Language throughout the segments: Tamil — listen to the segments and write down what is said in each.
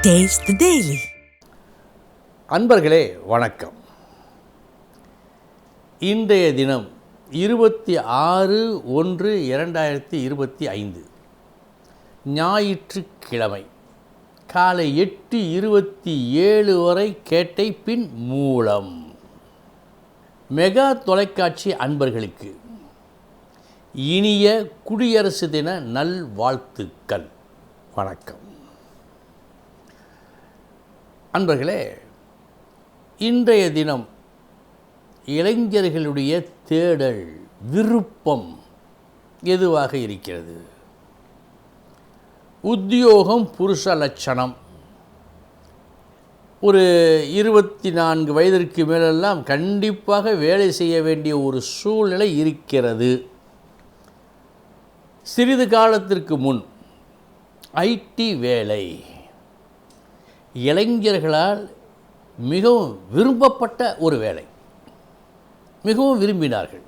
Taste the Daily. அன்பர்களே வணக்கம். இன்றைய தினம் 26/1/2025 ஞாயிற்றுக்கிழமை காலை 8:27 வரை கேட்டை பின் மூலம். மெகா தொலைக்காட்சி அன்பர்களுக்கு இனிய குடியரசு தின நல்வாழ்த்துக்கள். வணக்கம். அன்பர்களே, இன்றைய தினம் இளைஞர்களுடைய தேடல் விருப்பம் எதுவாக இருக்கிறது? உத்தியோகம் புருஷ லட்சணம். ஒரு 24 வயதிற்கு மேலெல்லாம் கண்டிப்பாக வேலை செய்ய வேண்டிய ஒரு சூழ்நிலை இருக்கிறது. சிறிது காலத்திற்கு முன் ஐடி வேலை இளைஞர்களால் மிகவும் விரும்பப்பட்ட ஒரு வேலை, மிகவும் விரும்பினார்கள்.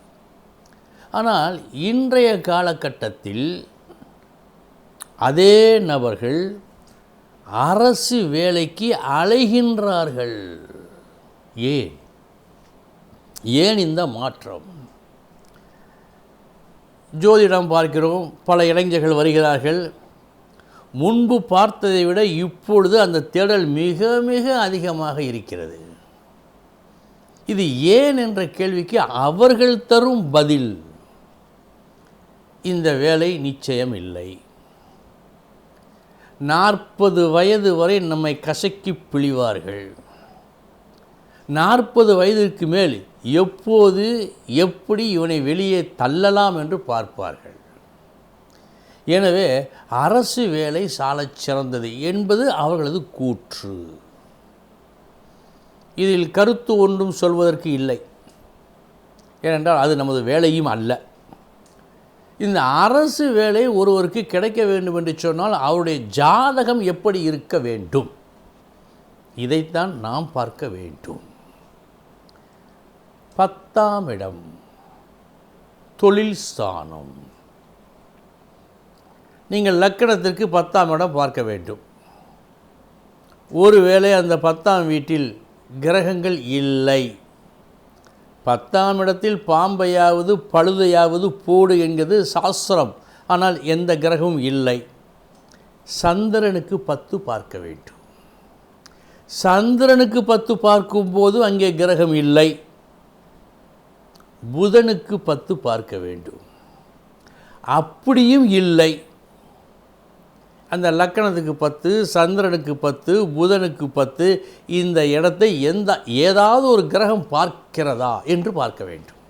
ஆனால் இன்றைய காலகட்டத்தில் அதே நபர்கள் அரசு வேலைக்கு அலைகின்றார்கள். ஏன் இந்த மாற்றம்? ஜோதிடம் பார்க்கிறோம், பல இளைஞர்கள் வருகிறார்கள். முன்பு பார்த்ததை விட இப்பொழுது அந்த தேடல் மிக மிக அதிகமாக இருக்கிறது. இது ஏன் என்ற கேள்விக்கு அவர்கள் தரும் பதில், இந்த வேலை நிச்சயம் இல்லை. 40 வயது வரை நம்மை கசக்கி பிழிவார்கள். 40 வயதிற்கு மேல் எப்போது எப்படி இவனை வெளியே தள்ளலாம் என்று பார்ப்பார்கள். எனவே அரசு வேலை சாலச் சிறந்தது என்பது அவர்களது கூற்று. இதில் கருத்து ஒன்றும் சொல்வதற்கு இல்லை. ஏனென்றால் அது நமது வேலையும் அல்ல. இந்த அரசு வேலை ஒருவருக்கு கிடைக்க வேண்டும் என்று சொன்னால் அவருடைய ஜாதகம் எப்படி இருக்க வேண்டும், இதைத்தான் நாம் பார்க்க வேண்டும். 10ஆம் இடம் தொழில் ஸ்தானம். நீங்கள் லக்கணத்திற்கு 10ஆம் இடம் பார்க்க வேண்டும். ஒருவேளை அந்த 10ஆம் வீட்டில் கிரகங்கள் இல்லை, 10ஆம் இடத்தில் பாம்பையாவது பழுதையாவது போடு என்கிறது சாஸ்திரம். ஆனால் எந்த கிரகமும் இல்லை. சந்திரனுக்கு 10 பார்க்க வேண்டும். சந்திரனுக்கு 10 பார்க்கும்போது அங்கே கிரகம் இல்லை. புதனுக்கு 10 பார்க்க வேண்டும். அப்படியும் இல்லை. அந்த லக்கணத்துக்கு 10, சந்திரனுக்கு 10, புதனுக்கு 10, இந்த இடத்தை ஏதாவது ஒரு கிரகம் பார்க்கிறதா என்று பார்க்க வேண்டும்.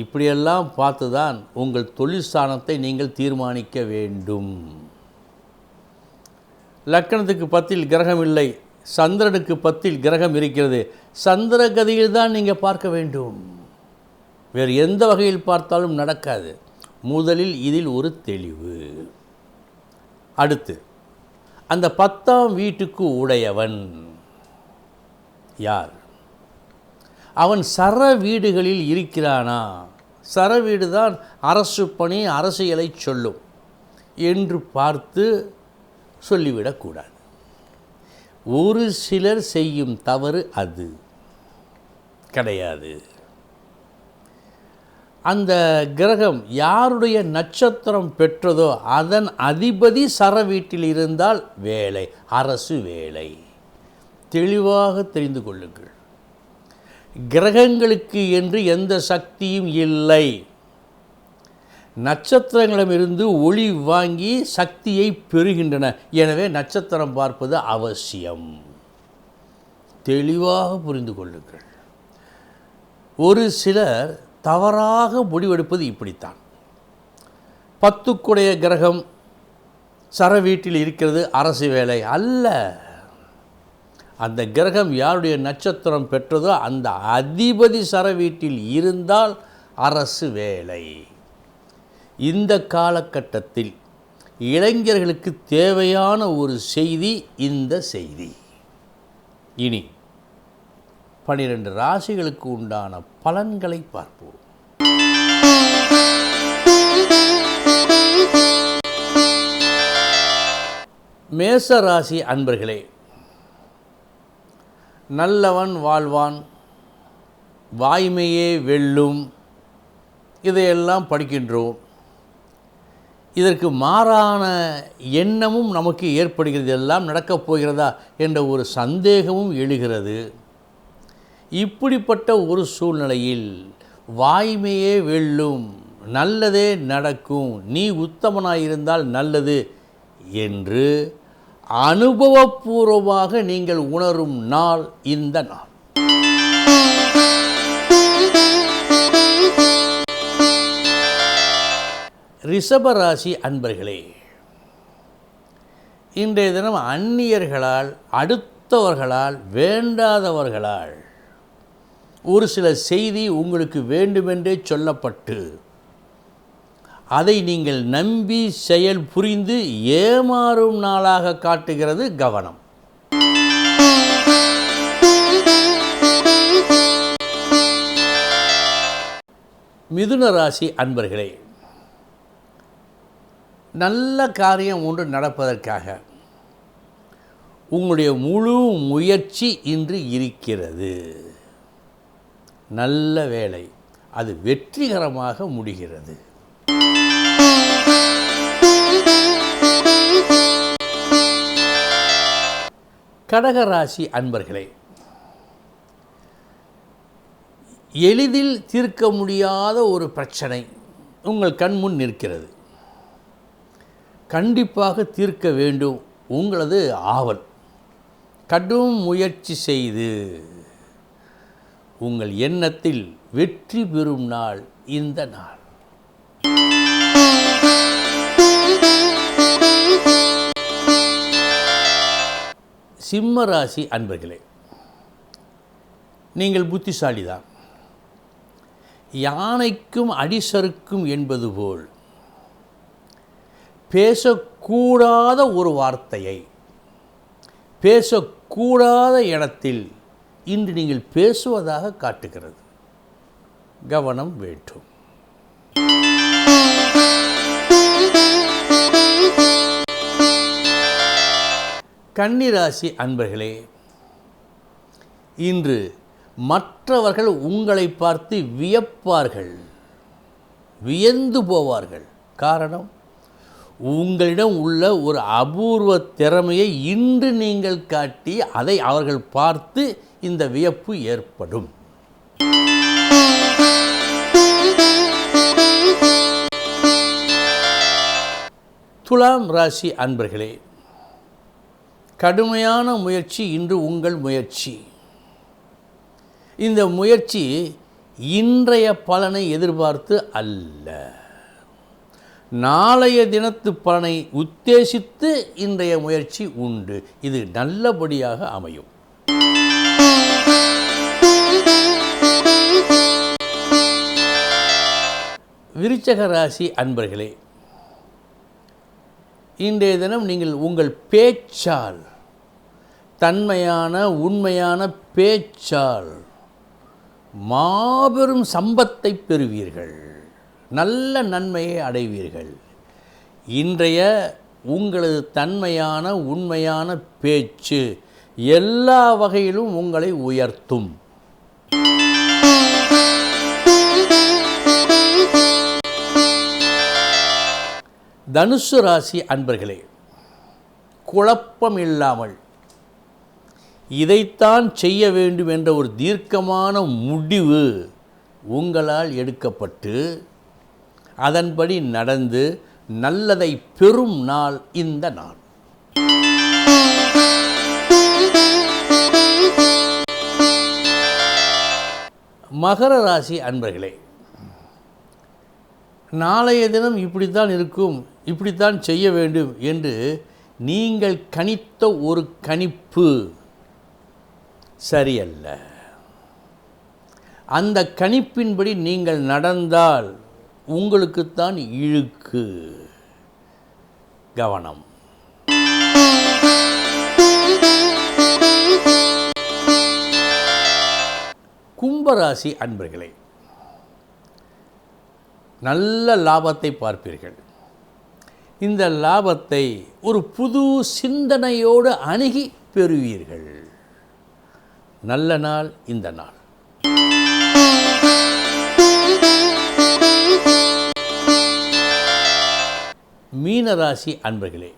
இப்படியெல்லாம் பார்த்துதான் உங்கள் தொழில் ஸ்தானத்தை நீங்கள் தீர்மானிக்க வேண்டும். லக்கணத்துக்கு 10 கிரகம் இல்லை, சந்திரனுக்கு 10 கிரகம் இருக்கிறது. சந்திர கதியில் தான் நீங்கள் பார்க்க வேண்டும். வேறு எந்த வகையில் பார்த்தாலும் நடக்காது. முதலில் இதில் ஒரு தெளிவு. அடுத்து, அந்த 10ஆம் வீட்டுக்கு உடையவன் யார்? அவன் சர வீடுகளில் இருக்கிறானா? சர வீடு தான் அரசு பணி, அரசியலை சொல்லும் என்று பார்த்து சொல்லிவிடக்கூடாது. ஒரு சிலர் செய்யும் தவறு அது கிடையாது. அந்த கிரகம் யாருடைய நட்சத்திரம் பெற்றதோ அதன் அதிபதி சர வீட்டில் இருந்தால் வேலை, அரசு வேலை. தெளிவாக தெரிந்து கொள்ளுங்கள். கிரகங்களுக்கு என்று எந்த சக்தியும் இல்லை. நட்சத்திரங்களிடமிருந்து ஒளி வாங்கி சக்தியை பெறுகின்றன. எனவே நட்சத்திரம் பார்ப்பது அவசியம். தெளிவாக புரிந்து கொள்ளுங்கள். ஒரு சிலர் தவறாக முடிவெடுப்பது இப்படித்தான். 10 கிரகம் சர வீட்டில் இருக்கிறது, அரசு வேலை அல்ல. அந்த கிரகம் யாருடைய நட்சத்திரம் பெற்றதோ அந்த அதிபதி சர வீட்டில் இருந்தால் அரசு வேலை. இந்த காலகட்டத்தில் இளைஞர்களுக்கு தேவையான ஒரு செய்தி இந்த செய்தி. இனி 12 ராசிகளுக்கு உண்டான பலன்களை பார்ப்போம். மேச ராசி அன்பர்களே, நல்லவன் வாழ்வான், வாய்மையே வெல்லும், இதையெல்லாம் படிக்கின்றோம். இதற்கு மாறான எண்ணமும் நமக்கு ஏற்படுகிறது. எல்லாம் நடக்கப் போகிறதா என்ற ஒரு சந்தேகமும் எழுகிறது. இப்படிப்பட்ட ஒரு சூழ்நிலையில் வாய்மையே வெல்லும், நல்லதே நடக்கும், நீ உத்தமனாயிருந்தால் நல்லது என்று அனுபவபூர்வமாக நீங்கள் உணரும் நாள் இந்த நாள். ரிஷபராசி அன்பர்களே, இன்றைய தினம் அந்நியர்களால், அடுத்தவர்களால், வேண்டாதவர்களால் ஒரு சில செய்தி உங்களுக்கு வேண்டுமென்றே சொல்லப்பட்டு அதை நீங்கள் நம்பி செயல் புரிந்து ஏமாறும் நாளாக காட்டுகிறது. கவனம். மிதுன ராசி அன்பர்களே, நல்ல காரியம் ஒன்று நடப்பதற்காக உங்களுடைய முழு முயற்சி இன்று இருக்கிறது. நல்ல வேலை, அது வெற்றிகரமாக முடிகிறது. கடகராசி அன்பர்களே, எளிதில் தீர்க்க முடியாத ஒரு பிரச்சனை உங்கள் கண்முன் நிற்கிறது. கண்டிப்பாக தீர்க்க வேண்டும் உங்களது ஆவல். கடும் முயற்சி செய்து உங்கள் எண்ணத்தில் வெற்றி பெறும் நாள் இந்த நாள். சிம்ம ராசி அன்பர்களே, நீங்கள் புத்திசாலிதான். யானைக்கும் அடிசறுக்கும் என்பது போல் பேசக்கூடாத ஒரு வார்த்தையை பேசக்கூடாத இடத்தில் இன்று நீங்கள் பேசுவதாக காட்டுகிறது. கவனம் வேண்டும். கன்னிராசி அன்பர்களே, இன்று மற்றவர்கள் உங்களை பார்த்து வியப்பார்கள், வியந்து போவார்கள். காரணம், உங்களிடம் உள்ள ஒரு அபூர்வ திறமையை இன்று நீங்கள் காட்டி அதை அவர்கள் பார்த்து இந்த வியப்பு ஏற்படும். துலாம் ராசி அன்பர்களே, கடுமையான முயற்சி இன்று உங்கள் முயற்சி. இந்த முயற்சி இன்றைய பலனை எதிர்பார்த்து அல்ல, நாளைய தினத்து பலனை உத்தேசித்து இன்றைய முயற்சி உண்டு. இது நல்லபடியாக அமையும். விருச்சக ராசி அன்பர்களே, இன்றைய தினம் நீங்கள் உங்கள் பேச்சால், தன்மையான உண்மையான பேச்சால் மாபெரும் சம்பத்தை பெறுவீர்கள், நல்ல நன்மையை அடைவீர்கள். இன்றைய உங்களது தன்மையான உண்மையான பேச்சு எல்லா வகையிலும் உங்களை உயர்த்தும். தனுசு ராசி அன்பர்களே, குழப்பம் இல்லாமல் இதைத்தான் செய்ய வேண்டும் என்ற ஒரு தீர்க்கமான முடிவு உங்களால் எடுக்கப்பட்டு அதன்படி நடந்து நல்லதை பெறும் நாள் இந்த நாள். மகர ராசி அன்பர்களே, நாளைய தினம் இப்படித்தான் இருக்கும், இப்படித்தான் செய்ய வேண்டும் என்று நீங்கள் கணித்த ஒரு கணிப்பு சரியல்ல. அந்த கணிப்பின்படி நீங்கள் நடந்தால் உங்களுக்குத்தான் இழுக்கு. கவனம். கும்பராசி அன்பர்களே, நல்ல லாபத்தை பார்ப்பீர்கள். இந்த லாபத்தை ஒரு புது சிந்தனையோடு அணுகி பெறுவீர்கள். நல்ல நாள் இந்த நாள். மீனராசி அன்பர்களே,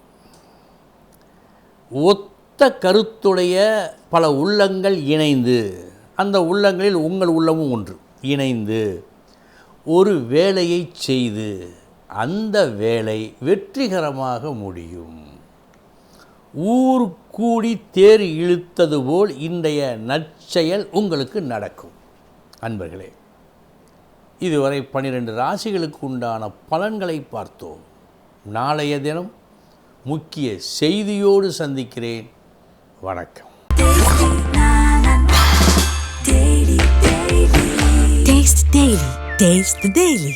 ஒத்த கருத்துடைய பல உள்ளங்கள் இணைந்து, அந்த உள்ளங்களில் உங்கள் உள்ளமும் ஒன்று இணைந்து ஒரு வேலையை செய்து அந்த வேலை வெற்றிகரமாக முடியும். ஊர் கூடி தேர் இழுத்தது போல் இன்றைய நற்செயல் உங்களுக்கு நடக்கும். அன்பர்களே, இதுவரை 12 ராசிகளுக்கு உண்டான பலன்களை பார்த்தோம். நாளைய தினம் முக்கிய செய்தியோடு சந்திக்கிறேன். வணக்கம். Taste the Daily.